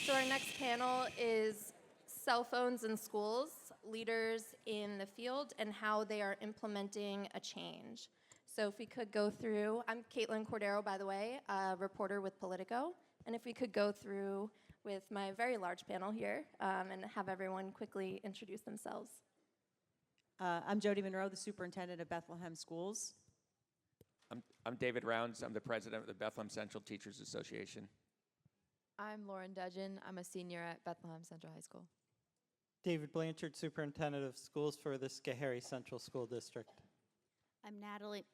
So our next panel is cell phones in schools, leaders in the field, and how they are implementing a change. So if we could go through, I'm Caitlin Cordero, by the way, a reporter with Politico, and if we could go through with my very large panel here and have everyone quickly introduce themselves. I'm Jody Monroe, the superintendent of Bethlehem Schools. I'm David Rounds. I'm the president of the Bethlehem Central Teachers Association. I'm Lauren Dudgeon. I'm a senior at Bethlehem Central High School. David Blanchard, Superintendent of Schools for the Schoharie Central School District. I'm Natalie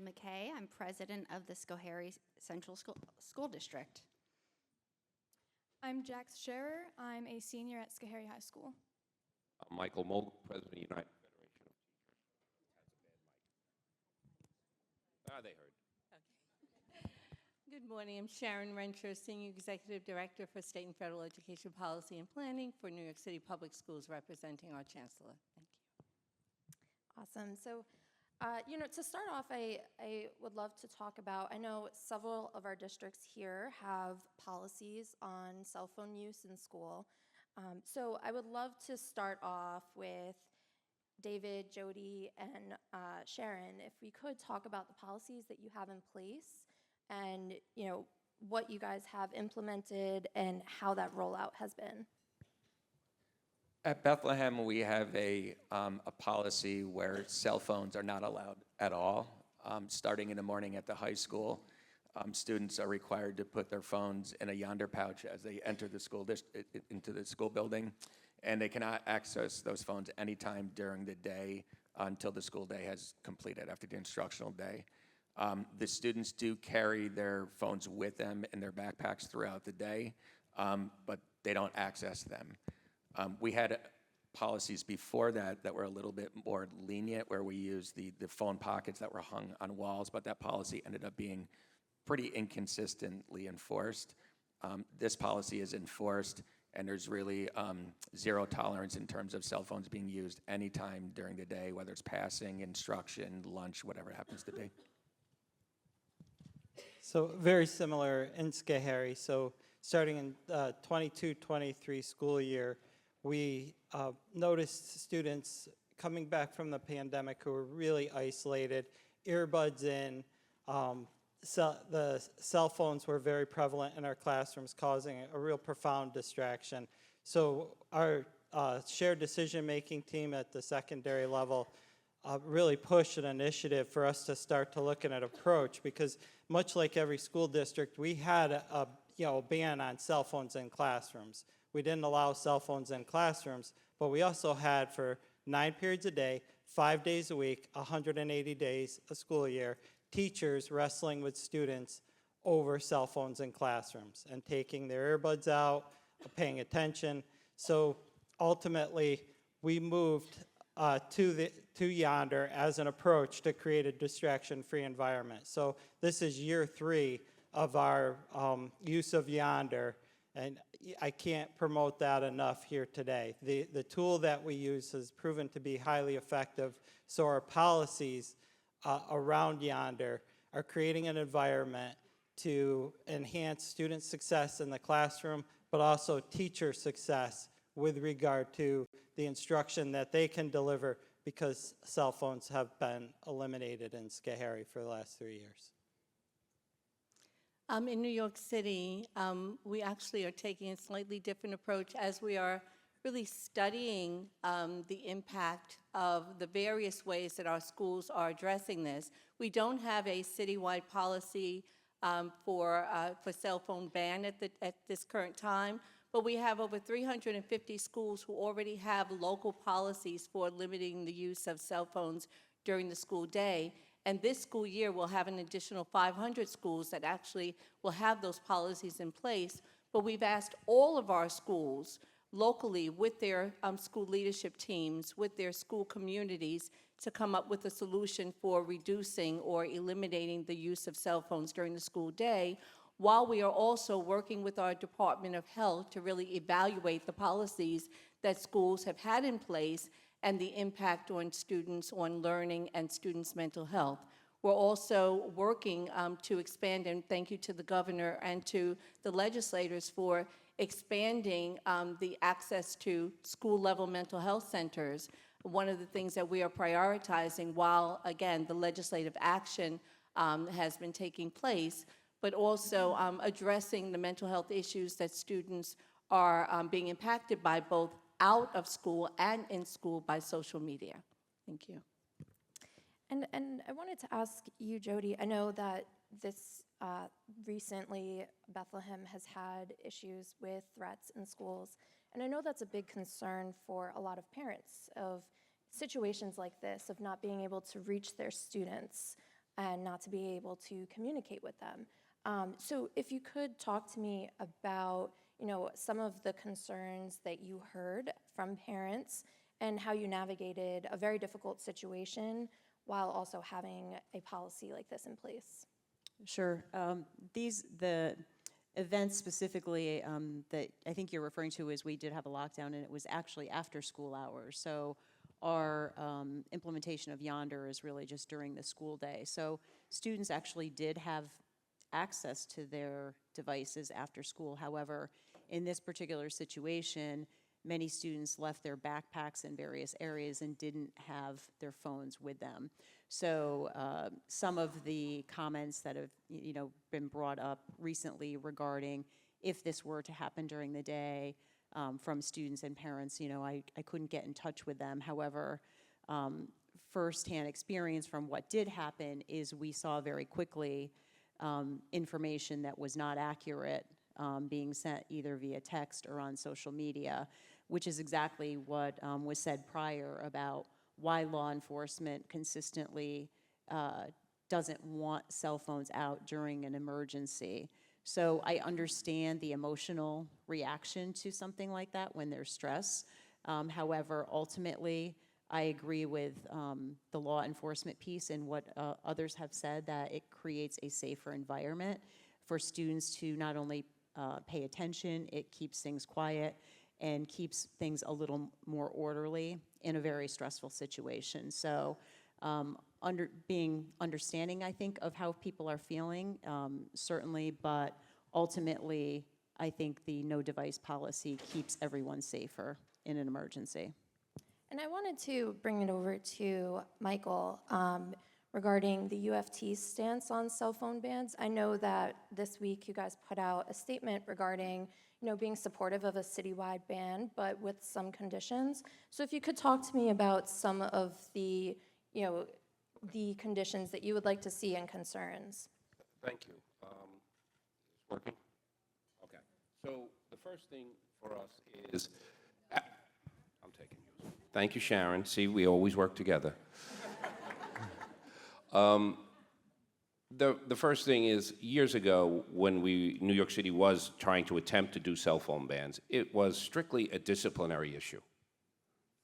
McKay. I'm president of the Schoharie Central School District. I'm Jax Sherer. I'm a senior at Schoharie High School. I'm Michael Mulgrew, president of the United Federation of Teachers. They heard. Good morning. I'm Sharon Rensher, Senior Executive Director for State and Federal Education Policy and Planning for New York City Public Schools, representing our Chancellor. Thank you. Awesome. So, to start off, I would love to talk about, I know several of our districts here have policies on cell phone use in school. So I would love to start off with David, Jody, and Sharon, if we could talk about the policies that you have in place and, what you guys have implemented and how that rollout has been. At Bethlehem, we have a policy where cell phones are not allowed at all. Starting in the morning at the high school, students are required to put their phones in a yonder pouch as they enter the school into the school building, and they cannot access those phones anytime during the day until the school day has completed after the instructional day. The students do carry their phones with them in their backpacks throughout the day, but they don't access them. We had policies before that were a little bit more lenient, where we used the phone pockets that were hung on walls, but that policy ended up being pretty inconsistently enforced. This policy is enforced, and there's really zero tolerance in terms of cell phones being used anytime during the day, whether it's passing, instruction, lunch, whatever it happens to be. So very similar in Schoharie. So starting in 22-23 school year, we noticed students coming back from the pandemic who were really isolated, earbuds in. The cell phones were very prevalent in our classrooms, causing a real profound distraction. So our shared decision-making team at the secondary level really pushed an initiative for us to start to look at an approach, because much like every school district, we had a ban on cell phones in classrooms. We didn't allow cell phones in classrooms, but we also had, for 9 periods a day, 5 days a week, 180 days a school year, teachers wrestling with students over cell phones in classrooms and taking their earbuds out, paying attention. So ultimately, we moved to Yonder as an approach to create a distraction-free environment. So this is year 3 of our use of Yonder, and I can't promote that enough here today. The tool that we use has proven to be highly effective, so our policies around Yonder are creating an environment to enhance student success in the classroom, but also teacher success with regard to the instruction that they can deliver, because cell phones have been eliminated in Schoharie for the last 3 years. In New York City, we actually are taking a slightly different approach as we are really studying the impact of the various ways that our schools are addressing this. We don't have a citywide policy for cell phone ban at this current time, but we have over 350 schools who already have local policies for limiting the use of cell phones during the school day. And this school year, we'll have an additional 500 schools that actually will have those policies in place. But we've asked all of our schools locally, with their school leadership teams, with their school communities, to come up with a solution for reducing or eliminating the use of cell phones during the school day, while we are also working with our Department of Health to really evaluate the policies that schools have had in place and the impact on students, on learning, and students' mental health. We're also working to expand, and thank you to the governor and to the legislators for expanding the access to school-level mental health centers. One of the things that we are prioritizing while, again, the legislative action has been taking place, but also addressing the mental health issues that students are being impacted by both out of school and in school by social media. Thank you. And I wanted to ask you, Jody, I know that this recently Bethlehem has had issues with threats in schools, and I know that's a big concern for a lot of parents of situations like this, of not being able to reach their students and not to be able to communicate with them. So if you could talk to me about, some of the concerns that you heard from parents and how you navigated a very difficult situation while also having a policy like this in place. Sure. The events specifically that I think you're referring to is we did have a lockdown, and it was actually after school hours. So our implementation of Yonder is really just during the school day. So students actually did have access to their devices after school. However, in this particular situation, many students left their backpacks in various areas and didn't have their phones with them. So some of the comments that have been brought up recently regarding if this were to happen during the day from students and parents, I couldn't get in touch with them. However, firsthand experience from what did happen is we saw very quickly information that was not accurate being sent either via text or on social media, which is exactly what was said prior about why law enforcement consistently doesn't want cell phones out during an emergency. So I understand the emotional reaction to something like that when there's stress. However, ultimately, I agree with the law enforcement piece and what others have said, that it creates a safer environment for students to not only pay attention, it keeps things quiet and keeps things a little more orderly in a very stressful situation. So being understanding, I think, of how people are feeling, certainly, but ultimately, I think the no device policy keeps everyone safer in an emergency. And I wanted to bring it over to Michael regarding the UFT's stance on cell phone bans. I know that this week you guys put out a statement regarding being supportive of a citywide ban, but with some conditions. So if you could talk to me about some of the, the conditions that you would like to see and concerns. Thank you. It's working? Okay. So the first thing for us is, I'm taking yours. Thank you, Sharon. See, we always work together. The first thing is, years ago, when New York City was trying to attempt to do cell phone bans, it was strictly a disciplinary issue.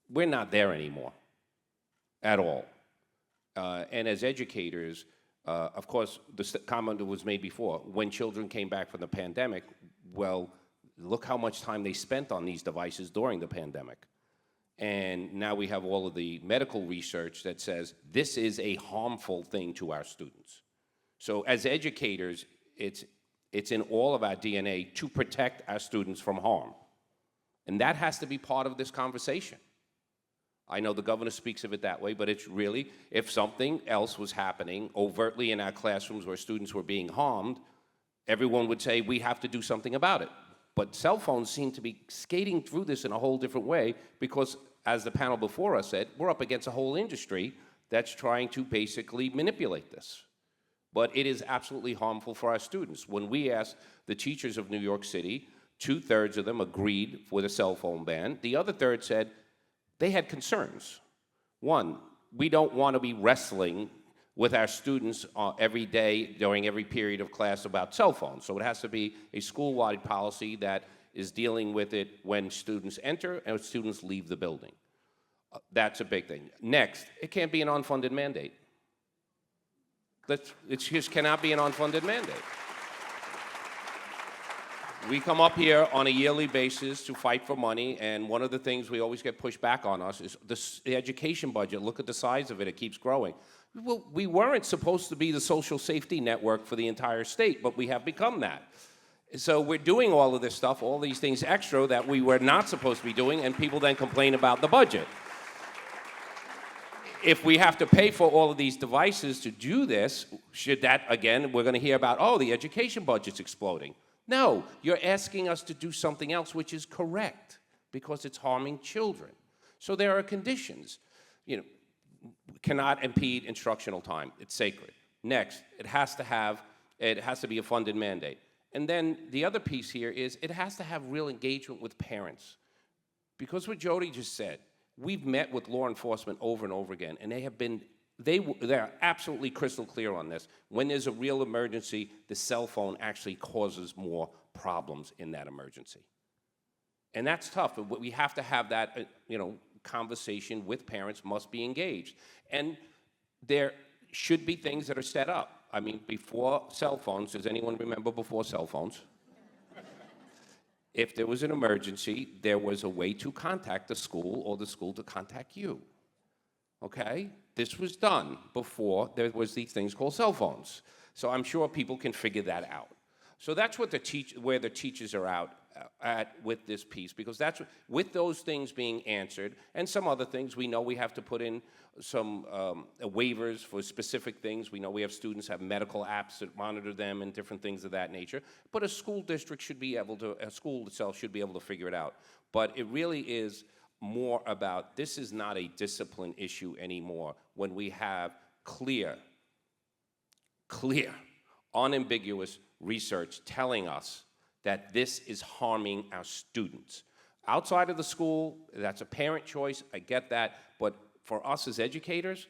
We're not there anymore, at all. And as educators, of course, the comment that was made before, when children came back from the pandemic, well, look how much time they spent on these devices during the pandemic. And now we have all of the medical research that says this is a harmful thing to our students. So as educators, it's in all of our DNA to protect our students from harm. And that has to be part of this conversation. I know the governor speaks of it that way, but it's really, if something else was happening overtly in our classrooms where students were being harmed, everyone would say we have to do something about it. But cell phones seem to be skating through this in a whole different way because, as the panel before us said, we're up against a whole industry that's trying to basically manipulate this. But it is absolutely harmful for our students. When we asked the teachers of New York City, 2/3 of them agreed with a cell phone ban. The other third said they had concerns. One, we don't want to be wrestling with our students every day during every period of class about cell phones. So it has to be a school-wide policy that is dealing with it when students enter and when students leave the building. That's a big thing. Next, it can't be an unfunded mandate. It just cannot be an unfunded mandate. We come up here on a yearly basis to fight for money, and one of the things we always get pushed back on us is the education budget. Look at the size of it. It keeps growing. Well, we weren't supposed to be the social safety network for the entire state, but we have become that. So we're doing all of this stuff, all these things extra that we were not supposed to be doing, and people then complain about the budget. If we have to pay for all of these devices to do this, should that, again, we're going to hear about, oh, the education budget's exploding. No, you're asking us to do something else, which is correct, because it's harming children. So there are conditions. You know, cannot impede instructional time. It's sacred. Next, it has to be a funded mandate. And then the other piece here is it has to have real engagement with parents. Because what Jody just said, we've met with law enforcement over and over again, and they're absolutely crystal clear on this. When there's a real emergency, the cell phone actually causes more problems in that emergency. And that's tough, but we have to have that, conversation with parents, must be engaged. And there should be things that are set up. I mean, before cell phones, does anyone remember before cell phones? If there was an emergency, there was a way to contact the school or the school to contact you. Okay? This was done before there was these things called cell phones. So I'm sure people can figure that out. So that's what where the teachers are out at with this piece, because that's with those things being answered, and some other things. We know we have to put in some waivers for specific things. We know we have students have medical apps that monitor them and different things of that nature. But a school district should be able to, a school itself should be able to figure it out. But it really is more about, this is not a discipline issue anymore when we have clear, unambiguous research telling us that this is harming our students. Outside of the school, that's a parent choice, I get that, but for us as educators,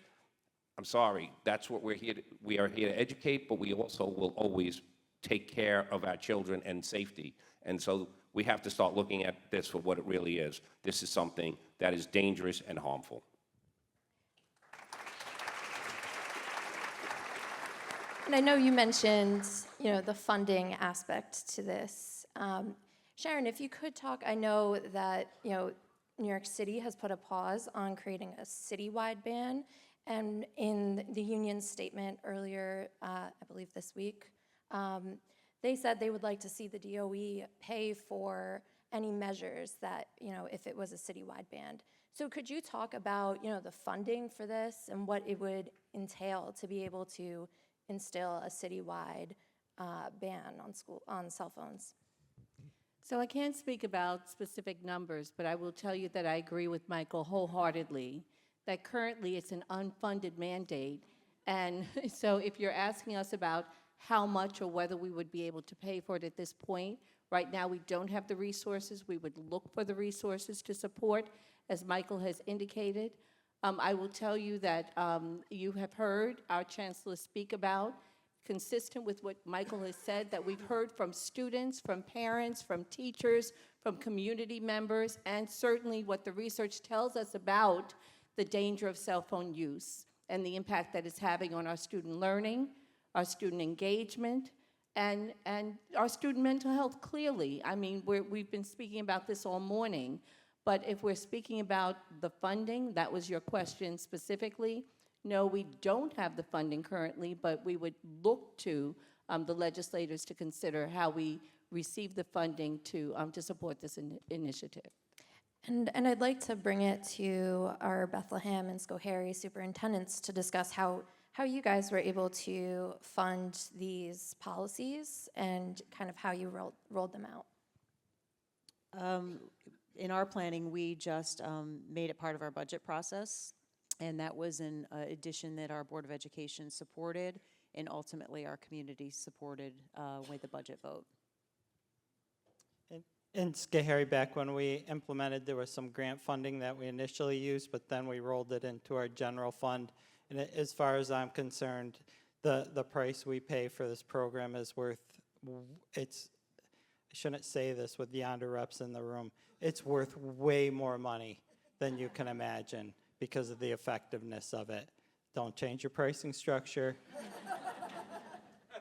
I'm sorry, that's what we are here to educate, but we also will always take care of our children and safety. And so we have to start looking at this for what it really is. This is something that is dangerous and harmful. And I know you mentioned, the funding aspect to this. Sharon, if you could talk, I know that, New York City has put a pause on creating a citywide ban, and in the union's statement earlier, I believe this week, they said they would like to see the DOE pay for any measures that, if it was a citywide ban. So could you talk about, the funding for this and what it would entail to be able to instill a citywide ban on cell phones? So I can't speak about specific numbers, but I will tell you that I agree with Michael wholeheartedly that currently it's an unfunded mandate. And so if you're asking us about how much or whether we would be able to pay for it at this point, right now we don't have the resources. We would look for the resources to support, as Michael has indicated. I will tell you that you have heard our Chancellor speak about, consistent with what Michael has said, that we've heard from students, from parents, from teachers, from community members, and certainly what the research tells us about the danger of cell phone use and the impact that it's having on our student learning, our student engagement, and our student mental health, clearly. I mean, we've been speaking about this all morning, but if we're speaking about the funding, that was your question specifically, no, we don't have the funding currently, but we would look to the legislators to consider how we receive the funding to support this initiative. And I'd like to bring it to our Bethlehem and Schoharie superintendents to discuss how you guys were able to fund these policies and kind of how you rolled them out. In our planning, we just made it part of our budget process, and that was an addition that our Board of Education supported, and ultimately our community supported with the budget vote. In Schoharie, back when we implemented, there was some grant funding that we initially used, but then we rolled it into our general fund. And as far as I'm concerned, the price we pay for this program is worth, I shouldn't say this with yonder reps in the room, it's worth way more money than you can imagine because of the effectiveness of it. Don't change your pricing structure.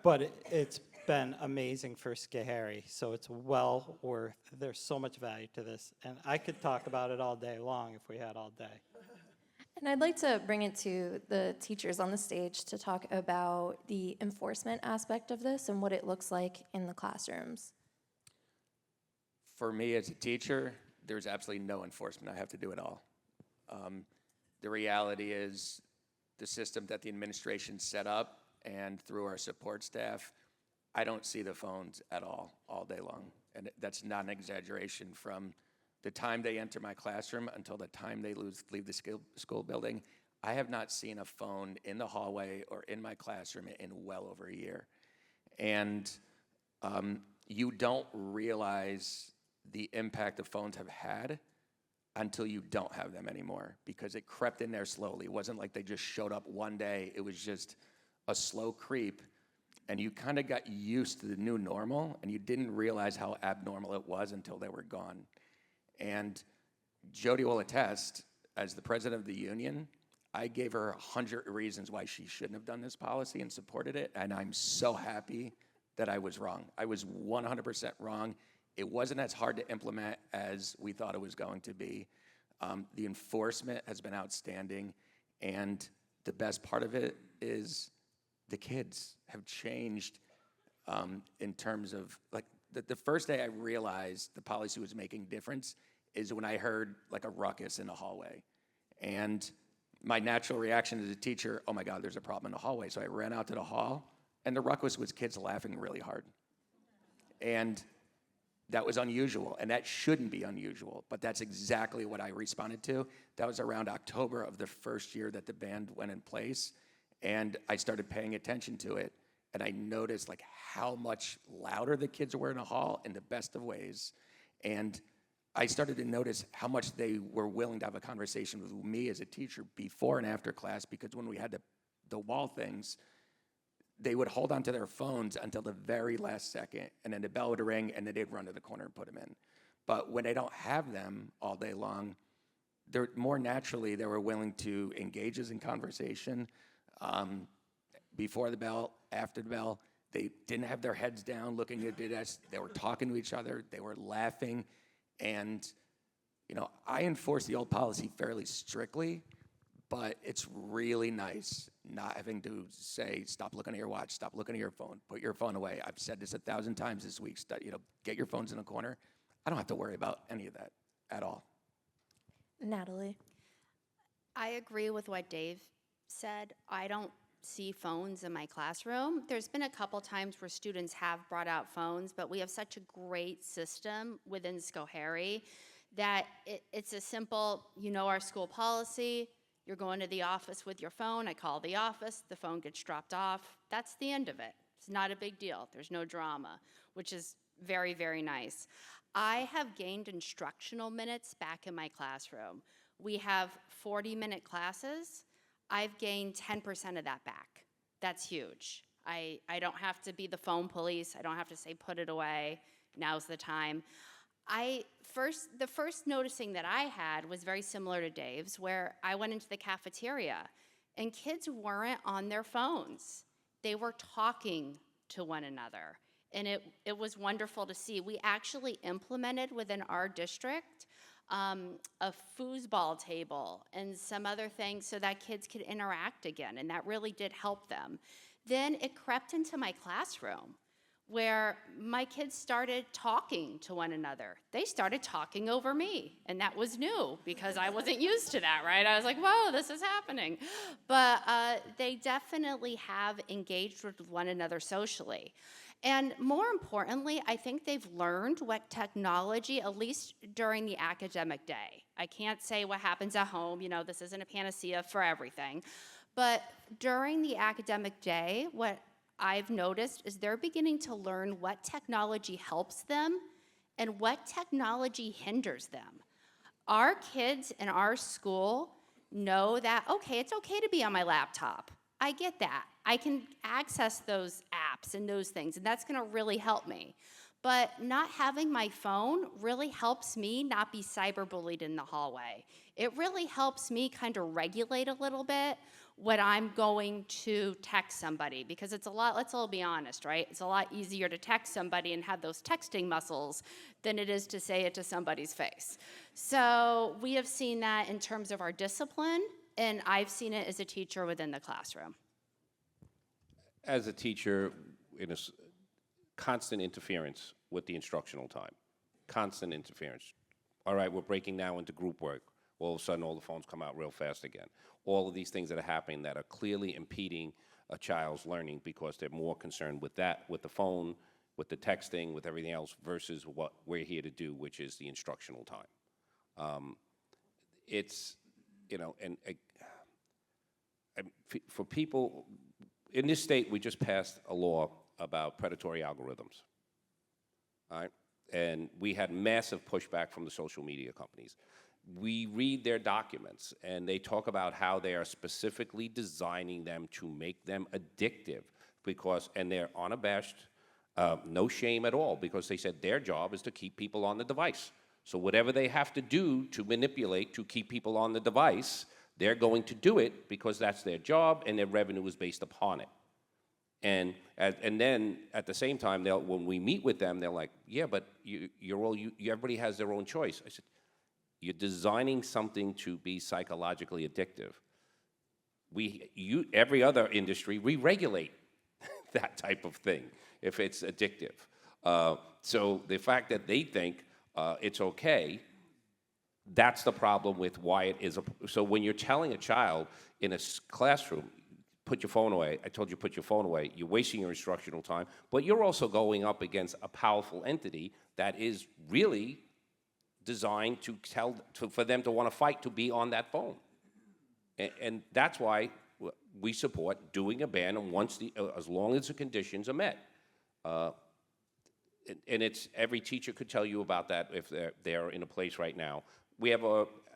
But it's been amazing for Schoharie, so it's well worth, there's so much value to this. And I could talk about it all day long if we had all day. And I'd like to bring it to the teachers on the stage to talk about the enforcement aspect of this and what it looks like in the classrooms. For me as a teacher, there's absolutely no enforcement. I have to do it all. The reality is the system that the administration set up and through our support staff, I don't see the phones at all day long. And that's not an exaggeration. From the time they enter my classroom until the time they leave the school building, I have not seen a phone in the hallway or in my classroom in well over a year. And you don't realize the impact the phones have had until you don't have them anymore, because it crept in there slowly. It wasn't like they just showed up one day. It was just a slow creep, and you kind of got used to the new normal, and you didn't realize how abnormal it was until they were gone. And Jody will attest, as the president of the union, I gave her 100 reasons why she shouldn't have done this policy and supported it, and I'm so happy that I was wrong. I was 100% wrong. It wasn't as hard to implement as we thought it was going to be. The enforcement has been outstanding, and the best part of it is the kids have changed in terms of, like, the first day I realized the policy was making difference is when I heard like a ruckus in the hallway. And my natural reaction as a teacher, oh my God, there's a problem in the hallway. So I ran out to the hall, and the ruckus was kids laughing really hard. And that was unusual, and that shouldn't be unusual, but that's exactly what I responded to. That was around October of the first year that the ban went in place, and I started paying attention to it, and I noticed like how much louder the kids were in the hall in the best of ways, and I started to notice how much they were willing to have a conversation with me as a teacher before and after class, because when we had the wall things, they would hold onto their phones until the very last second, and then the bell would ring, and then they'd run to the corner and put them in. But when they don't have them all day long, they're more naturally, they were willing to engage us in conversation. Before the bell, after the bell, they didn't have their heads down looking at us. They were talking to each other. They were laughing. And, you know, I enforce the old policy fairly strictly, but it's really nice not having to say, stop looking at your watch, stop looking at your phone, put your phone away. I've said this 1,000 times this week, get your phones in a corner. I don't have to worry about any of that at all. Natalie. I agree with what Dave said. I don't see phones in my classroom. There's been a couple times where students have brought out phones, but we have such a great system within Schoharie that it's a simple, our school policy, you're going to the office with your phone, I call the office, the phone gets dropped off. That's the end of it. It's not a big deal. There's no drama, which is very, very nice. I have gained instructional minutes back in my classroom. We have 40-minute classes. I've gained 10% of that back. That's huge. I don't have to be the phone police. I don't have to say, put it away. Now's the time. The first noticing that I had was very similar to Dave's, where I went into the cafeteria and kids weren't on their phones. They were talking to one another. And it was wonderful to see. We actually implemented within our district a foosball table and some other things so that kids could interact again, and that really did help them. Then it crept into my classroom where my kids started talking to one another. They started talking over me, and that was new because I wasn't used to that, right? I was like, whoa, this is happening. But they definitely have engaged with one another socially. And more importantly, I think they've learned what technology, at least during the academic day. I can't say what happens at home, this isn't a panacea for everything. But during the academic day, what I've noticed is they're beginning to learn what technology helps them and what technology hinders them. Our kids in our school know that, okay, it's okay to be on my laptop. I get that. I can access those apps and those things, and that's gonna really help me. But not having my phone really helps me not be cyberbullied in the hallway. It really helps me kind of regulate a little bit when I'm going to text somebody, because it's a lot, let's all be honest, right? It's a lot easier to text somebody and have those texting muscles than it is to say it to somebody's face. So we have seen that in terms of our discipline, and I've seen it as a teacher within the classroom. As a teacher, in constant interference with the instructional time. constant interference. All right, we're breaking now into group work. All of a sudden, all the phones come out real fast again. All of these things that are happening that are clearly impeding a child's learning because they're more concerned with that, with the phone, with the texting, with everything else, versus what we're here to do, which is the instructional time. It's, you know, for people, in this state, we just passed a law about predatory algorithms, all right? And we had massive pushback from the social media companies. We read their documents, and they talk about how they are specifically designing them to make them addictive because, and they're unabashed, no shame at all, because they said their job is to keep people on the device. So whatever they have to do to manipulate to keep people on the device, they're going to do it because that's their job and their revenue is based upon it. And then at the same time, when we meet with them, they're like, yeah, but everybody has their own choice. I said, you're designing something to be psychologically addictive. Every other industry, we regulate that type of thing if it's addictive. So the fact that they think it's okay, that's the problem with why it is. So when you're telling a child in a classroom, put your phone away, I told you put your phone away, you're wasting your instructional time, but you're also going up against a powerful entity that is really designed for them to want to fight to be on that phone. And that's why we support doing a ban as long as the conditions are met. And it's, every teacher could tell you about that if they're in a place right now. We have,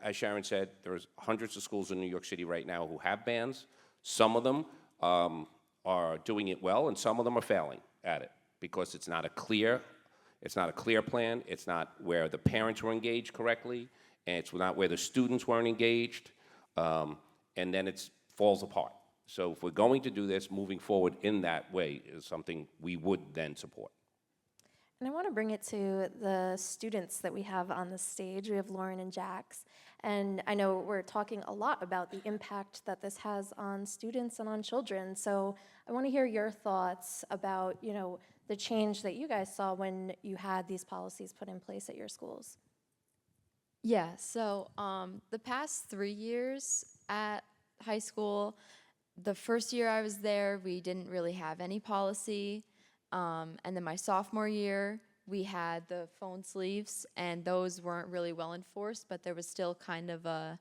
as Sharon said, there's hundreds of schools in New York City right now who have bans. Some of them are doing it well, and some of them are failing at it because it's not a clear plan. It's not where the parents were engaged correctly, and it's not where the students weren't engaged, and then it falls apart. So if we're going to do this, moving forward in that way is something we would then support. And I want to bring it to the students that we have on the stage. We have Lauren and Jax. And I know we're talking a lot about the impact that this has on students and on children. So I want to hear your thoughts about, you know, the change that you guys saw when you had these policies put in place at your schools. Yeah, so the past 3 years at high school, the first year I was there, we didn't really have any policy. And then my sophomore year, we had the phone sleeves, and those weren't really well enforced, but there was still kind of a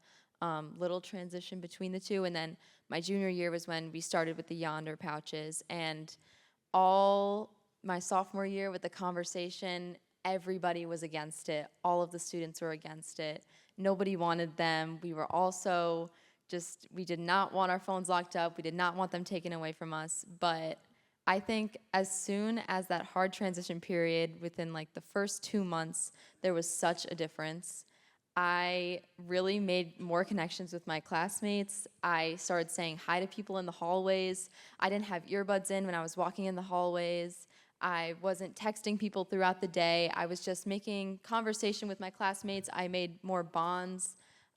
little transition between the two. And then my junior year was when we started with the Yonder pouches, and all my sophomore year with the conversation, everybody was against it. All of the students were against it. Nobody wanted them. We were also we did not want our phones locked up. We did not want them taken away from us, but I think as soon as that hard transition period, within like the first 2 months, there was such a difference. I really made more connections with my classmates. I started saying hi to people in the hallways. I didn't have earbuds in when I was walking in the hallways. I wasn't texting people throughout the day. I was just making conversation with my classmates. I made more bonds.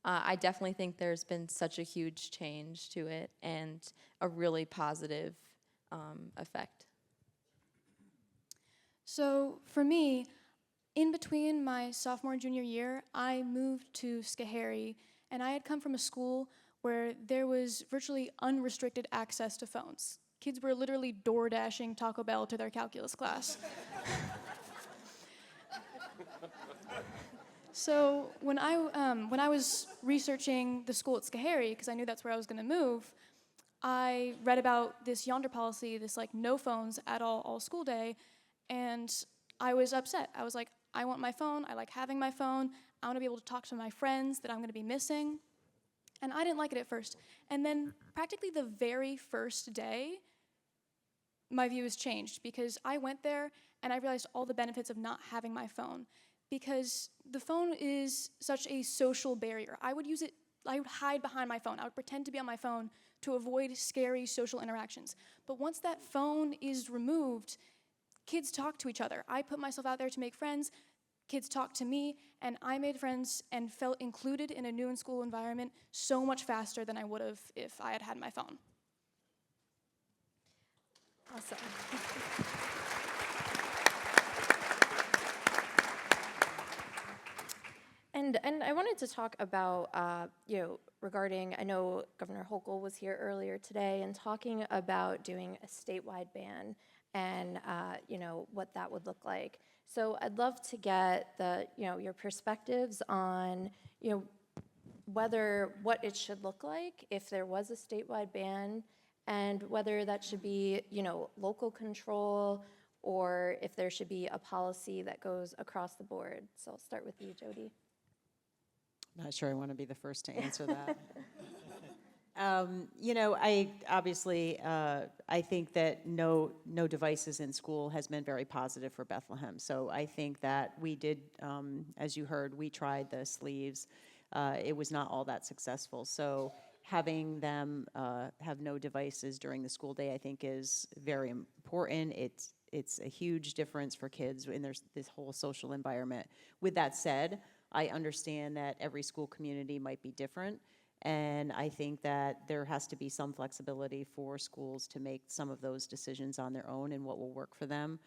I definitely think there's been such a huge change to it and a really positive effect. So for me, in between my sophomore and junior year, I moved to Schoharie, and I had come from a school where there was virtually unrestricted access to phones. Kids were literally door dashing Taco Bell to their calculus class. So when I was researching the school at Schoharie, because I knew that's where I was going to move, I read about this Yonder policy, this like no phones at all school day, and I was upset. I was like, I want my phone. I like having my phone. I want to be able to talk to my friends that I'm going to be missing. And I didn't like it at first. And then practically the very first day, my views changed because I went there and I realized all the benefits of not having my phone, because the phone is such a social barrier. I would hide behind my phone. I would pretend to be on my phone to avoid scary social interactions. But once that phone is removed, kids talk to each other. I put myself out there to make friends. Kids talk to me, and I made friends and felt included in a new in-school environment so much faster than I would have if I had had my phone. Awesome. And I wanted to talk about, regarding, I know Governor Hochul was here earlier today and talking about doing a statewide ban and, what that would look like. So I'd love to get your perspectives on, what it should look like if there was a statewide ban, and whether that should be, local control, or if there should be a policy that goes across the board. So I'll start with you, Jody. Not sure I want to be the first to answer that. I obviously, I think that no devices in school has been very positive for Bethlehem. So I think that we did, as you heard, we tried the sleeves. It was not all that successful. So having them have no devices during the school day, I think, is very important. It's a huge difference for kids in this whole social environment. With that said, I understand that every school community might be different, and I think that there has to be some flexibility for schools to make some of those decisions on their own and what will work for them.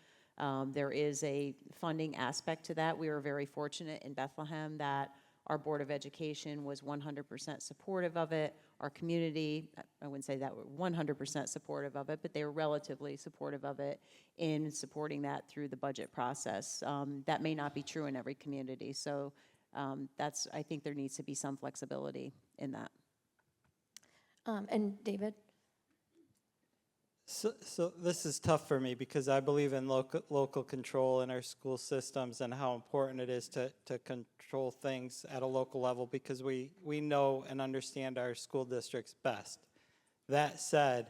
There is a funding aspect to that. We were very fortunate in Bethlehem that our Board of Education was 100% supportive of it. Our community, I wouldn't say that we're 100% supportive of it, but they were relatively supportive of it in supporting that through the budget process. That may not be true in every community, so I think there needs to be some flexibility in that. And David? So this is tough for me because I believe in local control in our school systems and how important it is to control things at a local level, because we know and understand our school districts best. That said,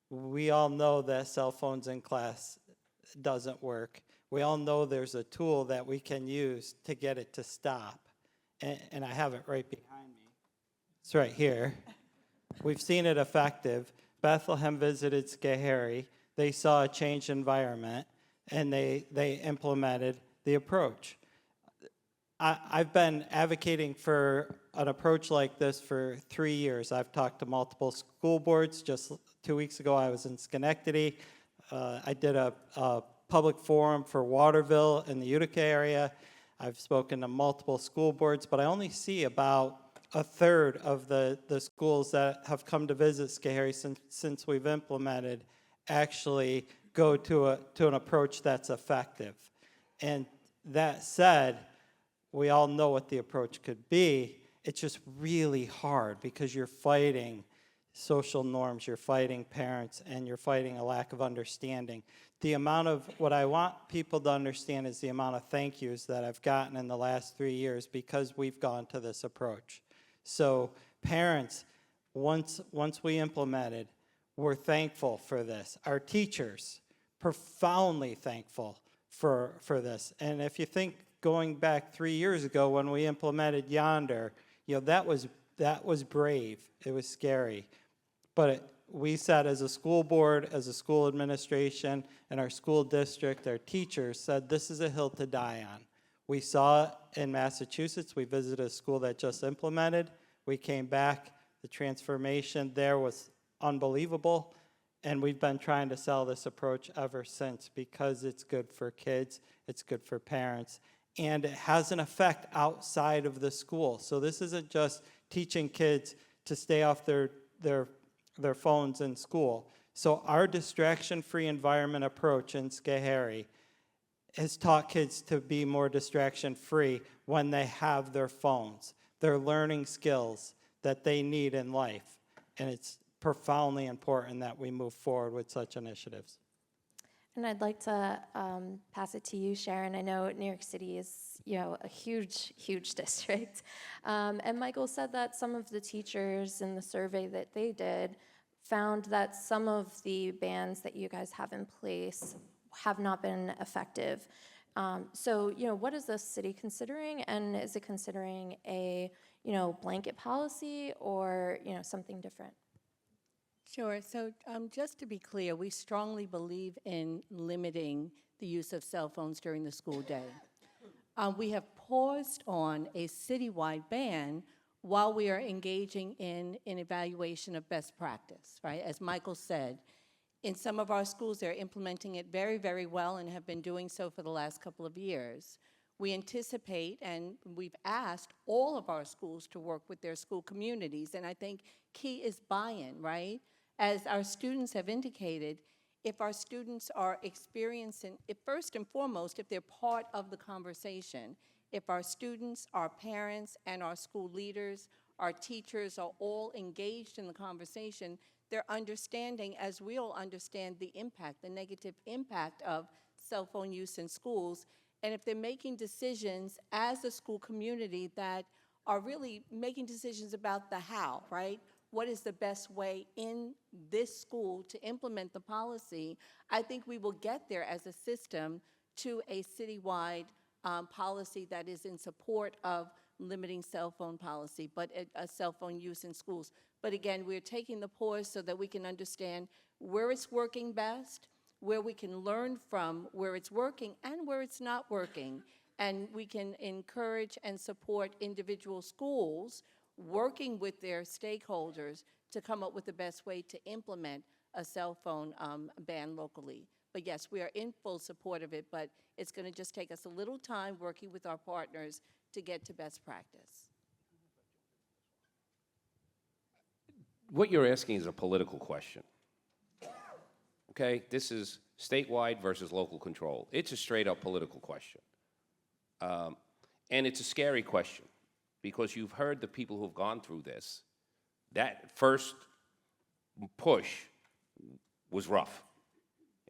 we all know that cell phones in class doesn't work. We all know there's a tool that we can use to get it to stop. And I have it right behind me. It's right here. We've seen it effective. Bethlehem visited Schoharie. They saw a changed environment, and they implemented the approach. I've been advocating for an approach like this for 3 years. I've talked to multiple school boards. Just 2 weeks ago, I was in Schenectady. I did a public forum for Waterville in the Utica area. I've spoken to multiple school boards, but I only see about a third of the schools that have come to visit Schoharie since we've implemented actually go to an approach that's effective. And that said, we all know what the approach could be. It's just really hard because you're fighting social norms, you're fighting parents, and you're fighting a lack of understanding. What I want people to understand is the amount of thank yous that I've gotten in the last 3 years because we've gone to this approach. So parents, once we implemented, we're thankful for this. Our teachers, profoundly thankful for this. And if you think going back 3 years ago when we implemented Yonder, that was brave. It was scary. But we said as a school board, as a school administration, and our school district, our teachers said this is a hill to die on. We saw it in Massachusetts. We visited a school that just implemented. We came back. The transformation there was unbelievable. And we've been trying to sell this approach ever since because it's good for kids, it's good for parents, and it has an effect outside of the school. So this isn't just teaching kids to stay off their phones in school. So our distraction-free environment approach in Schoharie has taught kids to be more distraction-free when they have their phones. They're learning skills that they need in life, and it's profoundly important that we move forward with such initiatives. And I'd like to pass it to you, Sharon. I know New York City is, a huge, huge district. And Michael said that some of the teachers in the survey that they did found that some of the bans that you guys have in place have not been effective. So, what is the city considering? And is it considering a, blanket policy or, something different? Sure. So just to be clear, we strongly believe in limiting the use of cell phones during the school day. We have paused on a citywide ban while we are engaging in an evaluation of best practice, right? As Michael said, in some of our schools, they're implementing it very, very well and have been doing so for the last couple of years. we anticipate, and we've asked all of our schools to work with their school communities, and I think key is buy-in, right? As our students have indicated, if our students are experiencing, if first and foremost, if they're part of the conversation, if our students, our parents, and our school leaders, our teachers are all engaged in the conversation, they're understanding, as we all understand, the impact, the negative impact of cell phone use in schools. And if they're making decisions as a school community that are really making decisions about the how, right? What is the best way in this school to implement the policy? I think we will get there as a system to a citywide policy that is in support of limiting cell phone policy, but a cell phone use in schools. But again, we're taking the pause so that we can understand where it's working best, where we can learn from where it's working and where it's not working. And we can encourage and support individual schools working with their stakeholders to come up with the best way to implement a cell phone ban locally. But yes, we are in full support of it, but it's going to just take us a little time working with our partners to get to best practice. What you're asking is a political question. Okay, this is statewide versus local control. It's a straight up political question. And it's a scary question because you've heard the people who've gone through this. That first push was rough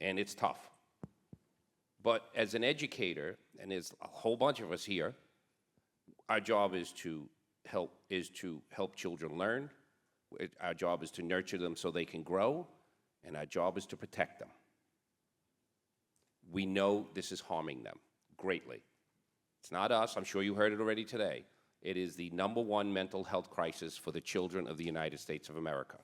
and it's tough. But as an educator, and there's a whole bunch of us here, our job is to help children learn. Our job is to nurture them so they can grow, and our job is to protect them. We know this is harming them greatly. It's not us, I'm sure you heard it already today. It is the #1 mental health crisis for the children of the United States of America.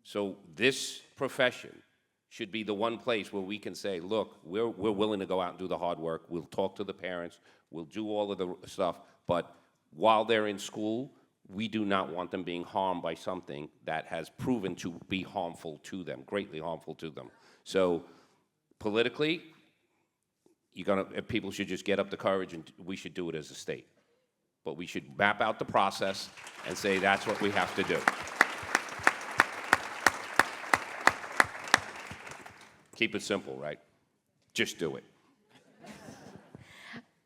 So this profession should be the one place where we can say, look, we're willing to go out and do the hard work, we'll talk to the parents, we'll do all of the stuff, but while they're in school, we do not want them being harmed by something that has proven to be harmful to them, greatly harmful to them. So politically, people should just get up the courage and we should do it as a state. But we should map out the process and say that's what we have to do. Keep it simple, right? Just do it.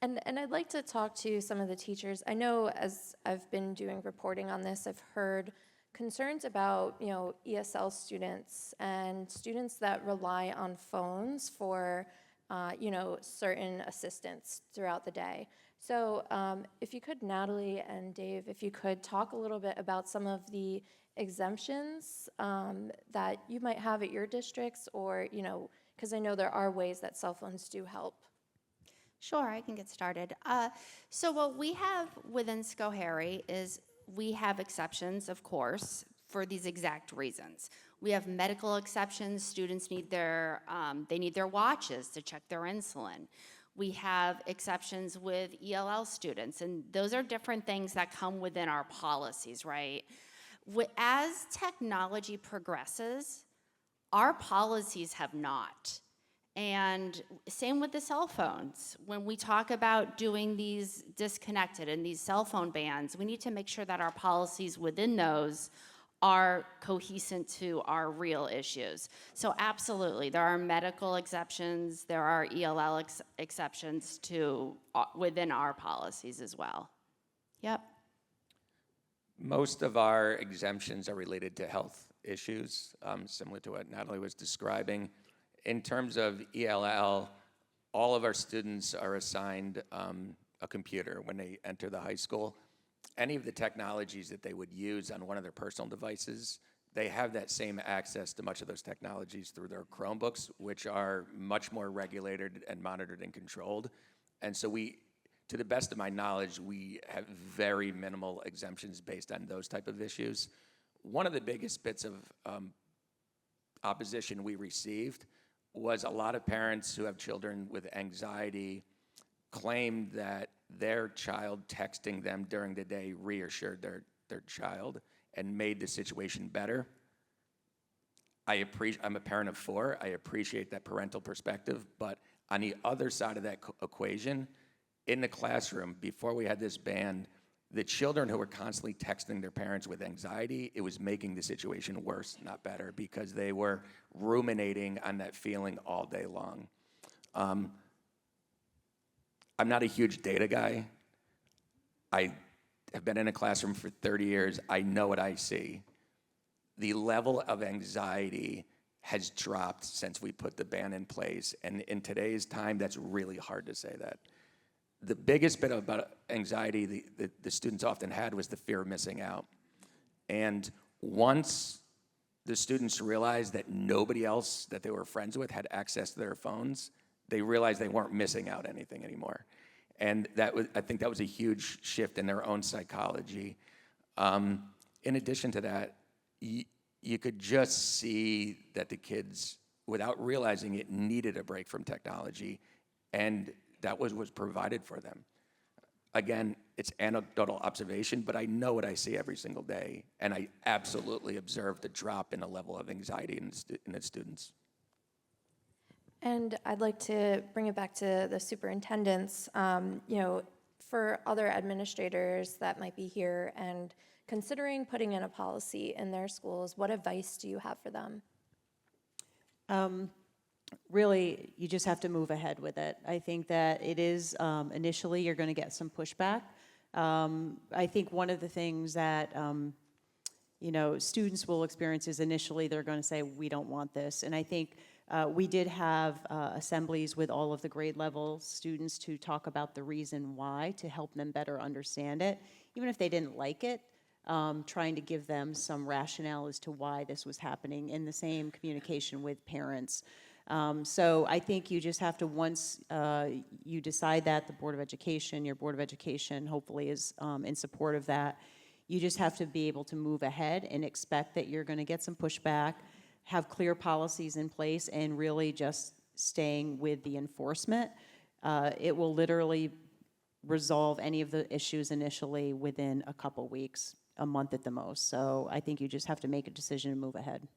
And I'd like to talk to some of the teachers. I know as I've been doing reporting on this, I've heard concerns about, ESL students and students that rely on phones for, certain assistance throughout the day. So if you could, Natalie and Dave, if you could talk a little bit about some of the exemptions that you might have at your districts, or, because I know there are ways that cell phones do help. Sure, I can get started. So what we have within Schoharie is we have exceptions, of course, for these exact reasons. We have medical exceptions. Students need their watches to check their insulin. We have exceptions with ELL students, and those are different things that come within our policies, right? As technology progresses, our policies have not. And same with the cell phones. When we talk about doing these disconnected and these cell phone bans, we need to make sure that our policies within those are cohesive to our real issues. So absolutely, there are medical exceptions, there are ELL exceptions to within our policies as well. Yep. Most of our exemptions are related to health issues, similar to what Natalie was describing. In terms of ELL, all of our students are assigned a computer when they enter the high school. Any of the technologies that they would use on one of their personal devices, they have that same access to much of those technologies through their Chromebooks, which are much more regulated and monitored and controlled. And so to the best of my knowledge, we have very minimal exemptions based on those type of issues. One of the biggest bits of opposition we received was a lot of parents who have children with anxiety claimed that their child texting them during the day reassured their child and made the situation better. I'm a parent of 4. I appreciate that parental perspective, but on the other side of that equation, in the classroom, before we had this ban, the children who were constantly texting their parents with anxiety, it was making the situation worse, not better, because they were ruminating on that feeling all day long. I'm not a huge data guy. I have been in a classroom for 30 years. I know what I see. The level of anxiety has dropped since we put the ban in place. And in today's time, that's really hard to say that. The biggest bit about anxiety the students often had was the fear of missing out. And once the students realized that nobody else that they were friends with had access to their phones, they realized they weren't missing out anything anymore. And I think that was a huge shift in their own psychology. In addition to that, you could just see that the kids, without realizing it, needed a break from technology, and that was provided for them. Again, it's anecdotal observation, but I know what I see every single day, and I absolutely observe the drop in the level of anxiety in the students. And I'd like to bring it back to the superintendents, for other administrators that might be here and considering putting in a policy in their schools, what advice do you have for them? Really, you just have to move ahead with it. I think that it is, initially, you're going to get some pushback. I think one of the things that, students will experience is initially they're going to say, we don't want this. And I think we did have assemblies with all of the grade level students to talk about the reason why, to help them better understand it, even if they didn't like it. Trying to give them some rationale as to why this was happening in the same communication with parents. So I think you just have to, once you decide that, the Board of Education, your Board of Education hopefully is in support of that, you just have to be able to move ahead and expect that you're going to get some pushback, have clear policies in place, and really just staying with the enforcement. It will literally resolve any of the issues initially within a couple weeks, a month at the most. So I think you just have to make a decision and move ahead.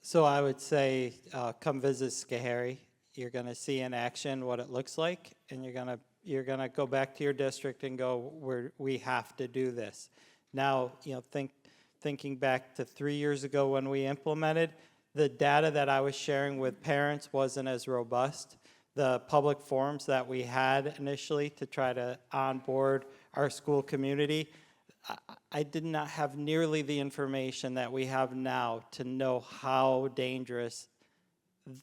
So I would say, come visit Schoharie. You're going to see in action what it looks like, and you're gonna go back to your district and go, we have to do this. Now, thinking back to 3 years ago when we implemented, the data that I was sharing with parents wasn't as robust. The public forums that we had initially to try to onboard our school community, I did not have nearly the information that we have now to know how dangerous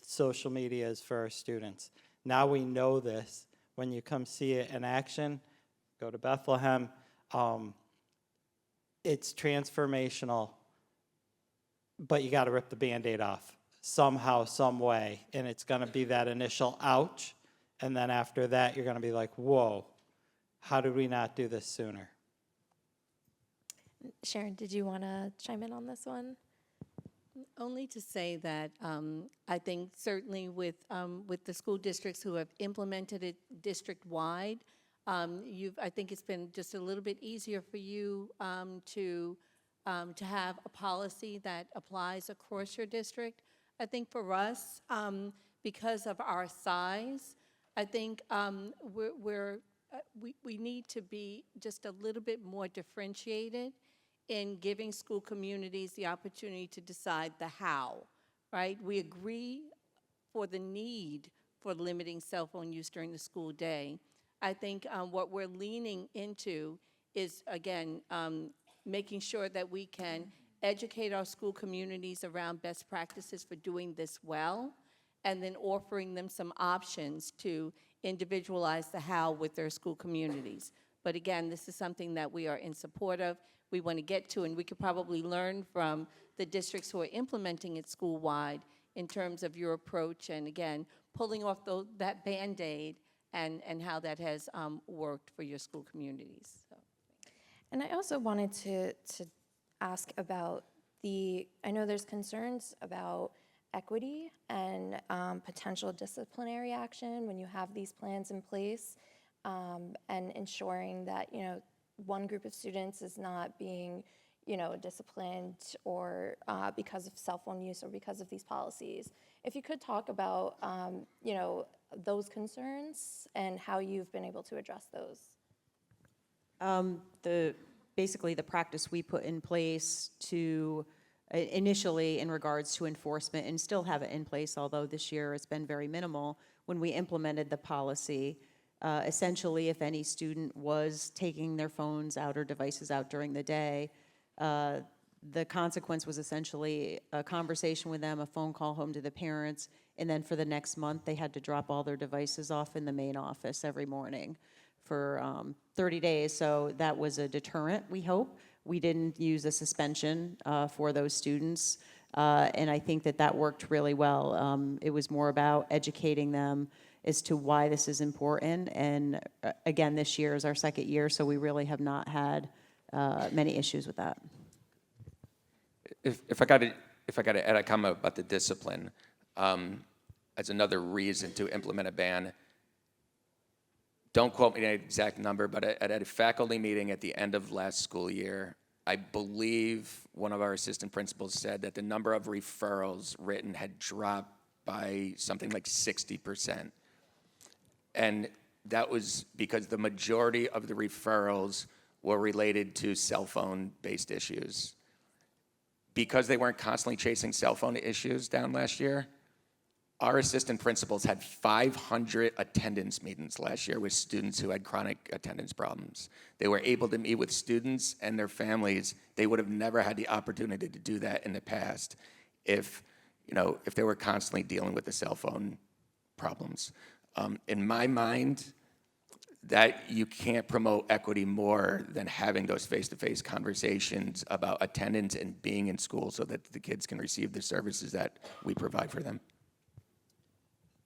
social media is for our students. Now we know this. When you come see it in action, go to Bethlehem. It's transformational, but you got to rip the Band-Aid off somehow, some way, and it's going to be that initial ouch, and then after that, you're going to be like, whoa, how did we not do this sooner? Sharon, did you want to chime in on this one? Only to say that I think certainly with the school districts who have implemented it district-wide, I think it's been just a little bit easier for you to have a policy that applies across your district. I think for us, because of our size, I think we need to be just a little bit more differentiated in giving school communities the opportunity to decide the how, right? We agree for the need for limiting cell phone use during the school day. I think what we're leaning into is, again, making sure that we can educate our school communities around best practices for doing this well, and then offering them some options to individualize the how with their school communities. But again, this is something that we are in support of. We want to get to, and we could probably learn from the districts who are implementing it school-wide in terms of your approach, and again, pulling off that Band-Aid and how that has worked for your school communities. So. And I also wanted to ask about I know there's concerns about equity and potential disciplinary action when you have these plans in place, and ensuring that, one group of students is not being, disciplined or because of cell phone use or because of these policies. If you could talk about, those concerns and how you've been able to address those. Basically, the practice we put in place to, initially in regards to enforcement, and still have it in place, although this year it's been very minimal, when we implemented the policy, essentially, if any student was taking their phones out or devices out during the day, the consequence was essentially a conversation with them, a phone call home to the parents, and then for the next month, they had to drop all their devices off in the main office every morning for 30 days. So that was a deterrent, we hope. We didn't use a suspension for those students, and I think that worked really well. It was more about educating them as to why this is important, and again, this year is our second year, so we really have not had many issues with that. If I got to add a comment about the discipline, as another reason to implement a ban, don't quote me on an exact number, but at a faculty meeting at the end of last school year, I believe one of our assistant principals said that the number of referrals written had dropped by something like 60%. And that was because the majority of the referrals were related to cell phone-based issues. Because they weren't constantly chasing cell phone issues down last year, our assistant principals had 500 attendance meetings last year with students who had chronic attendance problems. They were able to meet with students and their families. They would have never had the opportunity to do that in the past if they were constantly dealing with the cell phone problems. In my mind, that you can't promote equity more than having those face-to-face conversations about attendance and being in school so that the kids can receive the services that we provide for them.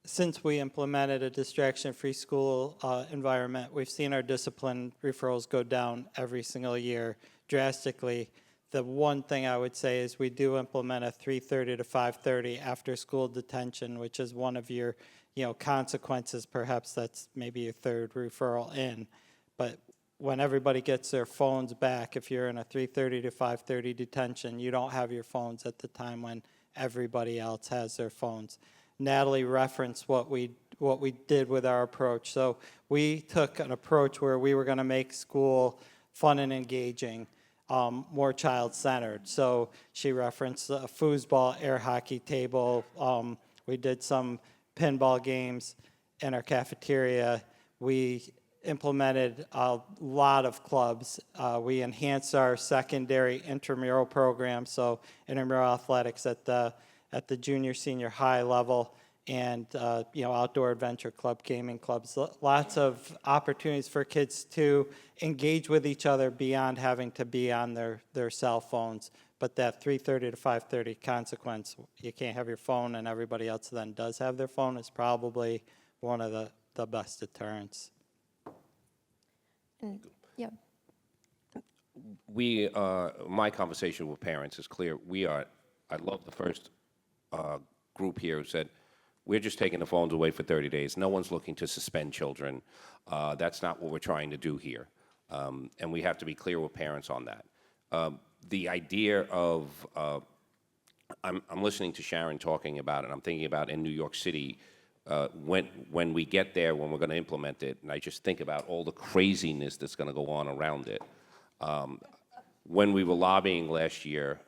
Since we implemented a distraction-free school environment, we've seen our discipline referrals go down every single year drastically. The one thing I would say is we do implement a 3:30 to 5:30 after-school detention, which is one of your consequences. Perhaps that's maybe your third referral in. But when everybody gets their phones back, if you're in a 3:30 to 5:30 detention, you don't have your phones at the time when everybody else has their phones. Natalie referenced what we did with our approach. So we took an approach where we were going to make school fun and engaging, more child-centered. So she referenced a foosball, air hockey table. We did some pinball games in our cafeteria. We implemented a lot of clubs. We enhanced our secondary intramural program, so intramural athletics at the junior, senior high level, and outdoor adventure club, gaming clubs. Lots of opportunities for kids to engage with each other beyond having to be on their cell phones. But that 3:30 to 5:30 consequence, you can't have your phone and everybody else then does have their phone, is probably one of the best deterrents. And, yeah. My conversation with parents is clear. I love the first group here who said, we're just taking the phones away for 30 days. No one's looking to suspend children. That's not what we're trying to do here. And we have to be clear with parents on that. The idea of, I'm listening to Sharon talking about it, and I'm thinking about in New York City, when we get there, when we're going to implement it, and I just think about all the craziness that's going to go on around it. When we were lobbying last year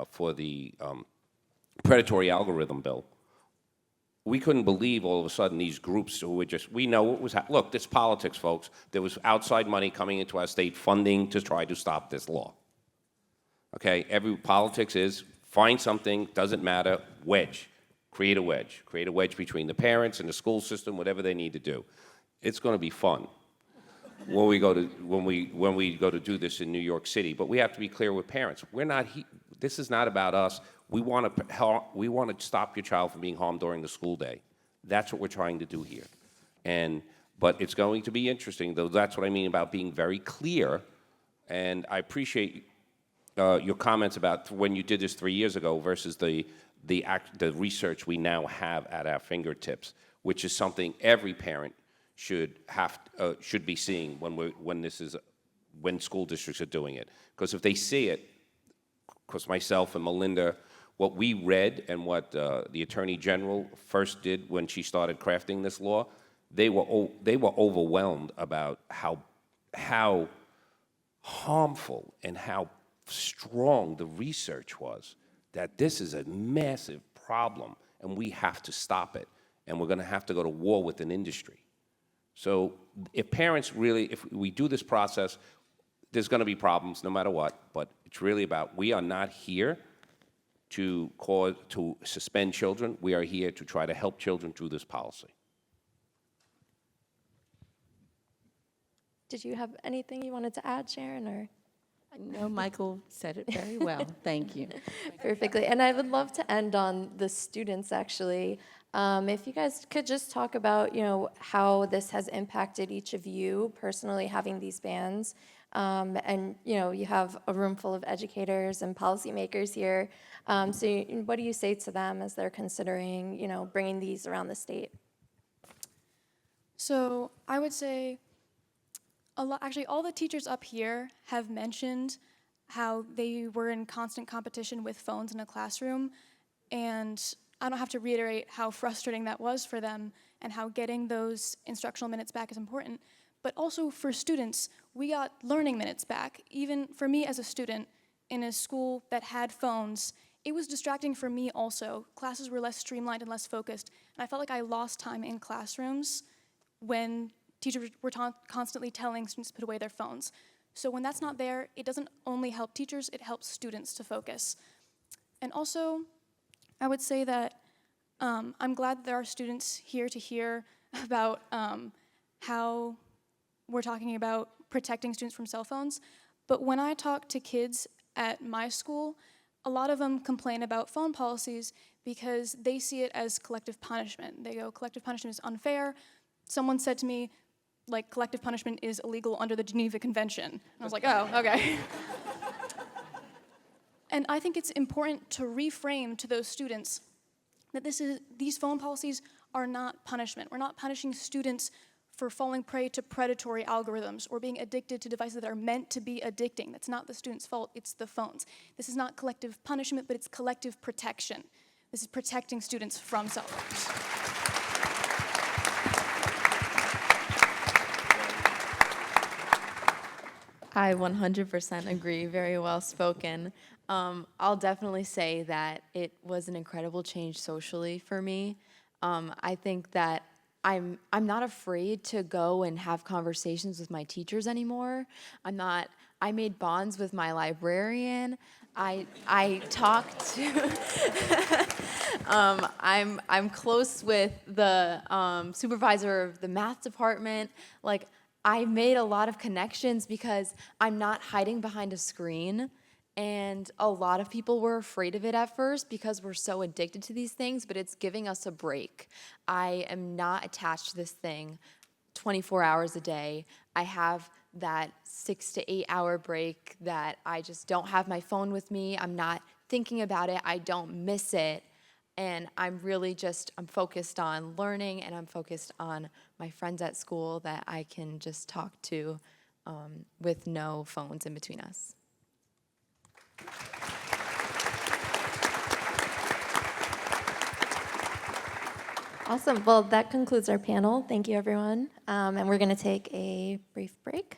for the predatory algorithm bill, we couldn't believe all of a sudden these groups who were we know what was look, this politics, folks. There was outside money coming into our state funding to try to stop this law. Okay, politics is find something, doesn't matter, create a wedge between the parents and the school system, whatever they need to do. It's going to be fun when we go to do this in New York City. But we have to be clear with parents. This is not about us. We want to stop your child from being harmed during the school day. That's what we're trying to do here. But it's going to be interesting, though. That's what I mean about being very clear. And I appreciate your comments about when you did this 3 years ago versus the research we now have at our fingertips, which is something every parent should be seeing when school districts are doing it. Because if they see it, course, myself and Melinda, what we read and what the Attorney General first did when she started crafting this law, they were overwhelmed about how harmful and how strong the research was, that this is a massive problem and we have to stop it, and we're going to have to go to war with an industry. So if parents really, if we do this process, there's going to be problems no matter what, but it's really about, we are not here to suspend children. We are here to try to help children through this policy. Did you have anything you wanted to add, Sharon, or? No, Michael said it very well. Thank you. Perfectly. And I would love to end on the students, actually. If you guys could just talk about, how this has impacted each of you personally, having these bans. And, you have a room full of educators and policymakers here. What do you say to them as they're considering, bringing these around the state? So I would say actually, all the teachers up here have mentioned how they were in constant competition with phones in a classroom, and I don't have to reiterate how frustrating that was for them and how getting those instructional minutes back is important. But also for students, we got learning minutes back. Even for me as a student in a school that had phones, it was distracting for me also. Classes were less streamlined and less focused, and I felt like I lost time in classrooms when teachers were constantly telling students to put away their phones. So when that's not there, it doesn't only help teachers, it helps students to focus. And also, I would say that I'm glad that there are students here to hear about how we're talking about protecting students from cell phones. But when I talk to kids at my school, a lot of them complain about phone policies because they see it as collective punishment. They go, collective punishment is unfair. Someone said to me, like, collective punishment is illegal under the Geneva Convention. And I was like, oh, okay. And I think it's important to reframe to those students that these phone policies are not punishment. We're not punishing students for falling prey to predatory algorithms or being addicted to devices that are meant to be addicting. That's not the student's fault, it's the phones. This is not collective punishment, but it's collective protection. This is protecting students from cell phones. I 100% agree, very well spoken. I'll definitely say that it was an incredible change socially for me. I think that I'm not afraid to go and have conversations with my teachers anymore. I made bonds with my librarian. I talked to, I'm close with the supervisor of the math department. Like, I made a lot of connections because I'm not hiding behind a screen, and a lot of people were afraid of it at first because we're so addicted to these things, but it's giving us a break. I am not attached to this thing 24 hours a day. I have that 6 to 8 hour break that I just don't have my phone with me. I'm not thinking about it. I don't miss it. And I'm really I'm focused on learning, and I'm focused on my friends at school that I can just talk to with no phones in between us. Awesome. Well, that concludes our panel. Thank you, everyone. And we're going to take a brief break.